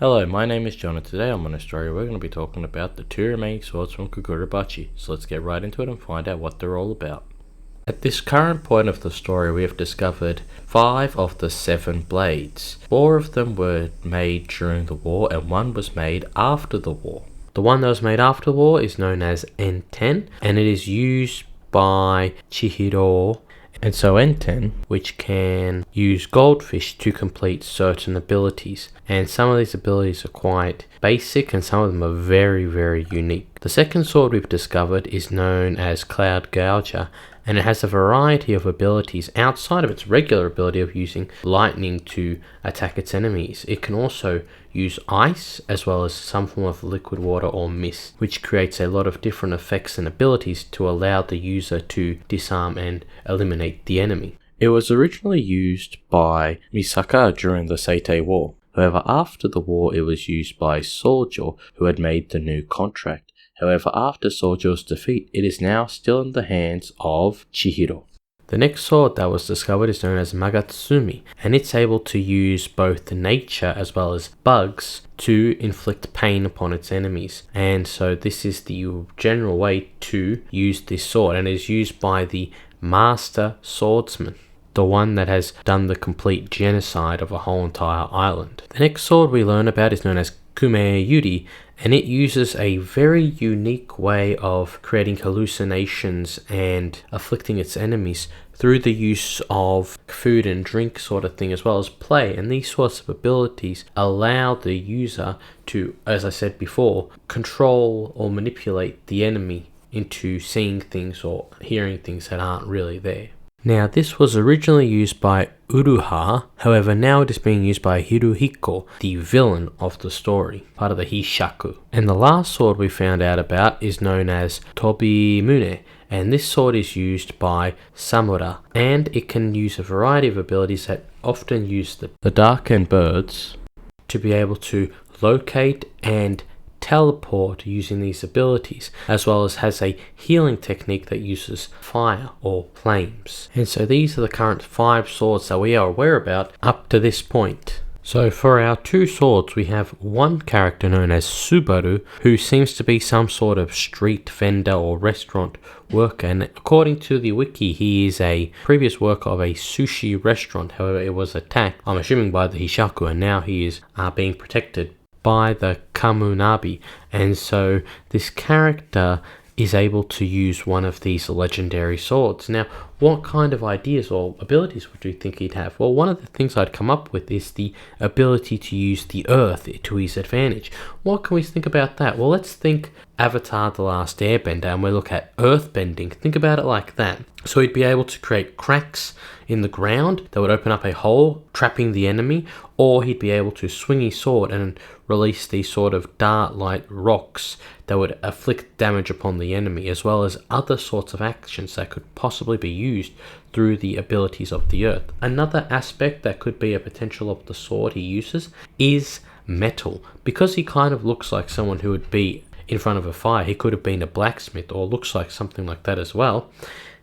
Hello, my name is John and today on my story we're going to be talking about the two remaining swords from Kagurabachi, so let's get right into it and find out what they're all about. At this current point of the story we have discovered 5 of the 7 blades. 4 of them were made during the war and 1 was made after the war. The one that was made after the war is known as N10 and it is used by Chihiro. And so N10, which can use goldfish to complete certain abilities. And some of these abilities are quite basic and some of them are very, very unique. The second sword we've discovered is known as Cloud Gouger, and it has a variety of abilities outside of its regular ability of using lightning to attack its enemies. It can also use ice as well as some form of liquid water or mist, which creates a lot of different effects and abilities to allow the user to disarm and eliminate the enemy. It was originally used by Misaka during the Seitei War. However, after the war it was used by Sojo, who had made the new contract. However, after Sojo's defeat, it is now still in the hands of Chihiro. The next sword that was discovered is known as Magatsumi, and it's able to use both nature as well as bugs to inflict pain upon its enemies. And so this is the general way to use this sword, and it is used by the Master Swordsman, the one that has done the complete genocide of a whole entire island. The next sword we learn about is known as Kume Yuri, and it uses a very unique way of creating hallucinations and afflicting its enemies through the use of food and drink sort of thing as well as play. And these sorts of abilities allow the user to, as I said before, control or manipulate the enemy into seeing things or hearing things that aren't really there. Now this was originally used by Uruha, however now it is being used by Hiruhiko, the villain of the story, part of the Hishaku. And the last sword we found out about is known as Tobimune, and this sword is used by Samura, and it can use a variety of abilities that often use the dark and birds to be able to locate and teleport using these abilities, as well as has a healing technique that uses fire or flames. And so these are the current 5 swords that we are aware about up to this point. So for our 2 swords we have one character known as Subaru, who seems to be some sort of street vendor or restaurant worker, and according to the wiki he is a previous worker of a sushi restaurant. However, it was attacked, I'm assuming by the Hishaku, and now he is being protected by the Kamunabi, and so this character is able to use one of these legendary swords. Now, what kind of ideas or abilities would you think he'd have? Well, one of the things I'd come up with is the ability to use the earth to his advantage. What can we think about that? Well, let's think Avatar: The Last Airbender and we look at earth bending. Think about it like that. So he'd be able to create cracks in the ground that would open up a hole, trapping the enemy, or he'd be able to swing his sword and release these sort of dart-like rocks that would afflict damage upon the enemy, as well as other sorts of actions that could possibly be used through the abilities of the earth. Another aspect that could be a potential of the sword he uses is metal. Because he kind of looks like someone who would be in front of a fire, he could have been a blacksmith or looks like something like that as well.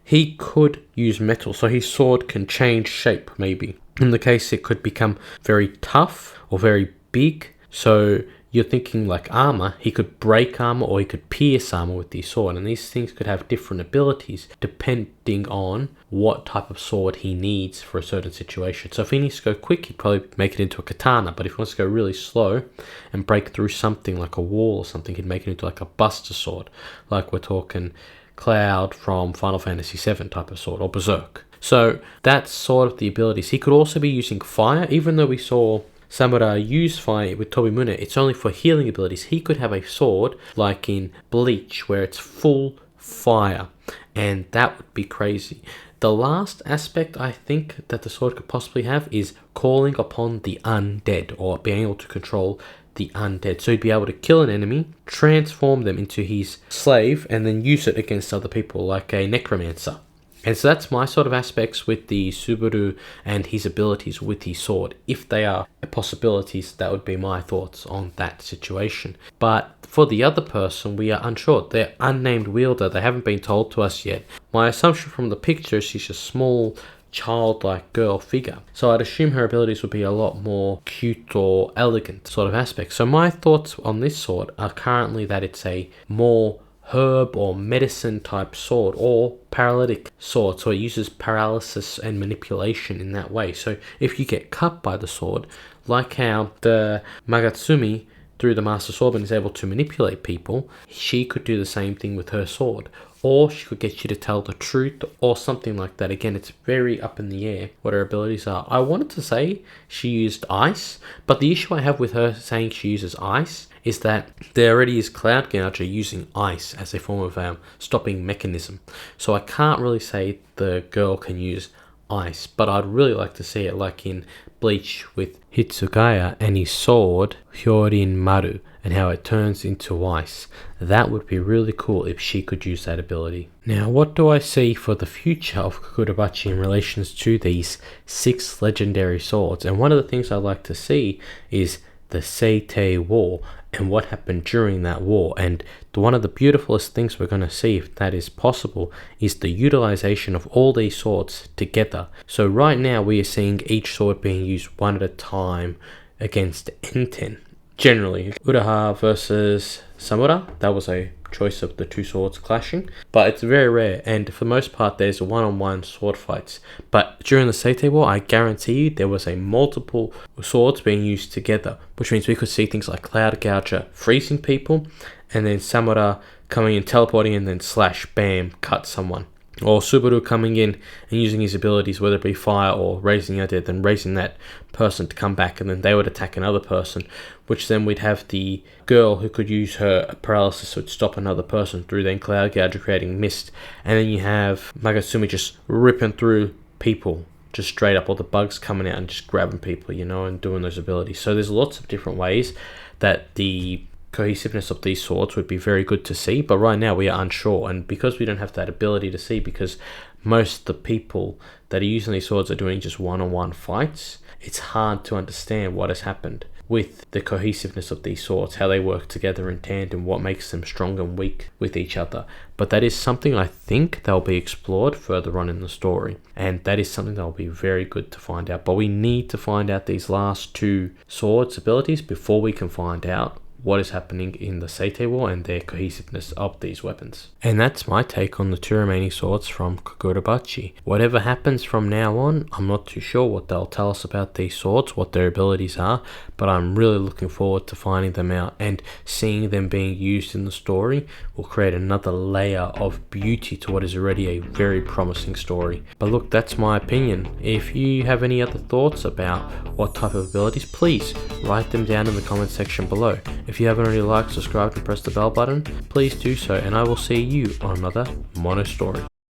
He could use metal, so his sword can change shape maybe. In the case it could become very tough or very big, so you're thinking like armor, he could break armor or he could pierce armor with his sword, and these things could have different abilities depending on what type of sword he needs for a certain situation. So if he needs to go quick, he'd probably make it into a katana, but if he wants to go really slow and break through something like a wall or something, he'd make it into like a buster sword, like we're talking Cloud from Final Fantasy VII type of sword, or Berserk. So that's sort of the abilities. He could also be using fire, even though we saw Samura use fire with Tobimune, it's only for healing abilities. He could have a sword like in Bleach where it's full fire, and that would be crazy. The last aspect I think that the sword could possibly have is calling upon the undead, or being able to control the undead. So he'd be able to kill an enemy, transform them into his slave, and then use it against other people like a necromancer. And so that's my sort of aspects with the Subaru and his abilities with his sword. If they are possibilities, that would be my thoughts on that situation. But for the other person, we are unsure. They're unnamed wielder. They haven't been told to us yet. My assumption from the picture is she's a small childlike girl figure. So I'd assume her abilities would be a lot more cute or elegant sort of aspect. So my thoughts on this sword are currently that it's a more herb or medicine type sword or paralytic sword, so it uses paralysis and manipulation in that way. So if you get cut by the sword, like how the Magatsumi through the Master Swordman is able to manipulate people, she could do the same thing with her sword. Or she could get you to tell the truth or something like that. Again, it's very up in the air what her abilities are. I wanted to say she used ice, but the issue I have with her saying she uses ice is that there already is Cloud Gouger using ice as a form of stopping mechanism. So I can't really say the girl can use ice, but I'd really like to see it like in Bleach with Hitsugaya and his sword Hyorin Maru and how it turns into ice. That would be really cool if she could use that ability. Now, what do I see for the future of Kagurabachi in relations to these 6 legendary swords? And one of the things I'd like to see is the Seitei War and what happened during that war. And one of the beautifulest things we're going to see, if that is possible, is the utilization of all these swords together. So right now we are seeing each sword being used one at a time against Enten. Generally, Uraha versus Samura, that was a choice of the 2 swords clashing, but it's very rare, and for the most part there's one-on-one sword fights. But during the Seitei War, I guarantee you there was a multiple swords being used together, which means we could see things like Cloud Gouger freezing people, and then Samura coming in, teleporting, and then slash, bam, cut someone. Or Subaru coming in and using his abilities, whether it be fire or raising your dead, then raising that person to come back, and then they would attack another person, which then we'd have the girl who could use her paralysis so it'd stop another person through then Cloud Gouger creating mist, and then you have Magatsumi just ripping through people just straight up, or the bugs coming out and just grabbing people, you know, and doing those abilities. So there's lots of different ways that the cohesiveness of these swords would be very good to see, but right now we are unsure, and because we don't have that ability to see, because most of the people that are using these swords are doing just one-on-one fights, it's hard to understand what has happened with the cohesiveness of these swords, how they work together in tandem, what makes them strong and weak with each other. But that is something I think they'll be explored further on in the story, and that is something that'll be very good to find out. But we need to find out these last 2 swords abilities before we can find out what is happening in the Seitei War and their cohesiveness of these weapons. And that's my take on the 2 remaining swords from Kagurabachi. Whatever happens from now on, I'm not too sure what they'll tell us about these swords, what their abilities are, but I'm really looking forward to finding them out, and seeing them being used in the story will create another layer of beauty to what is already a very promising story. But look, that's my opinion. If you have any other thoughts about what type of abilities, please write them down in the comment section below. If you haven't already liked, subscribed, and pressed the bell button, please do so, and I will see you on another Mono Story.